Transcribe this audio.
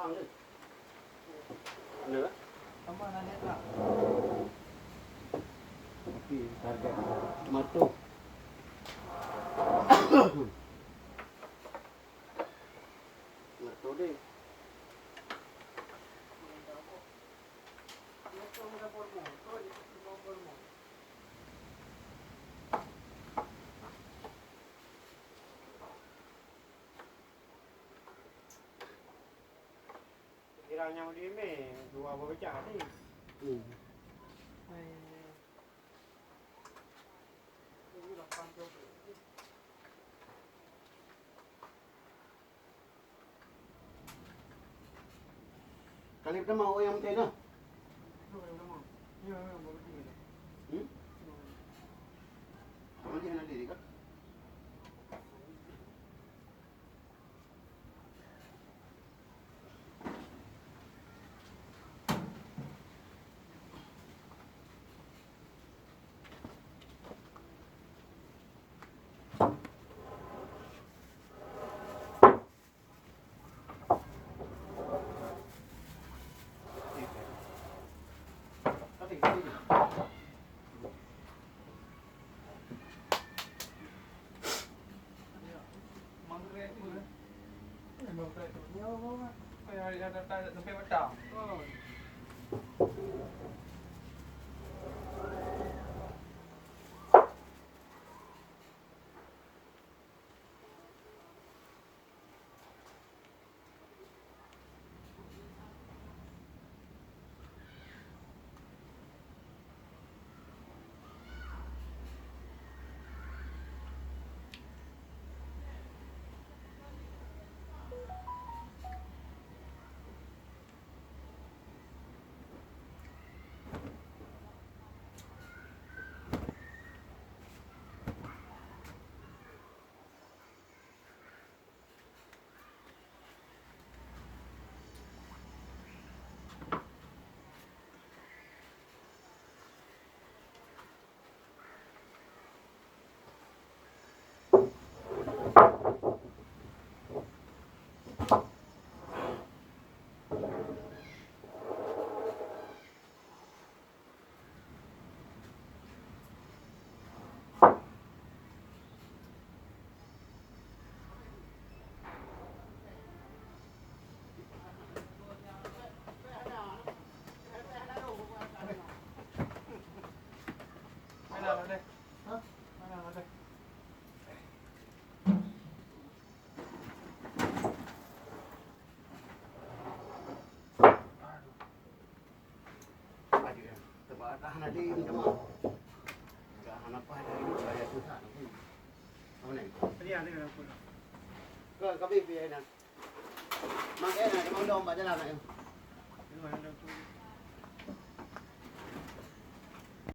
mang đi. Nữa. Kamu nanya tak? Tapi target matu. Matu deh. Kiranya dia ni dua bocah ni. Kalip na mau yang tayo na. Kamu di mana diri kan? Sampai petang. Tahan aja ini cuma nggak anak apa ada ini saya susah nanti. Apa nih? Tadi ada yang pun. Ke biaya nak. Makanya nak mau domba jalan nak. Ini mana tu?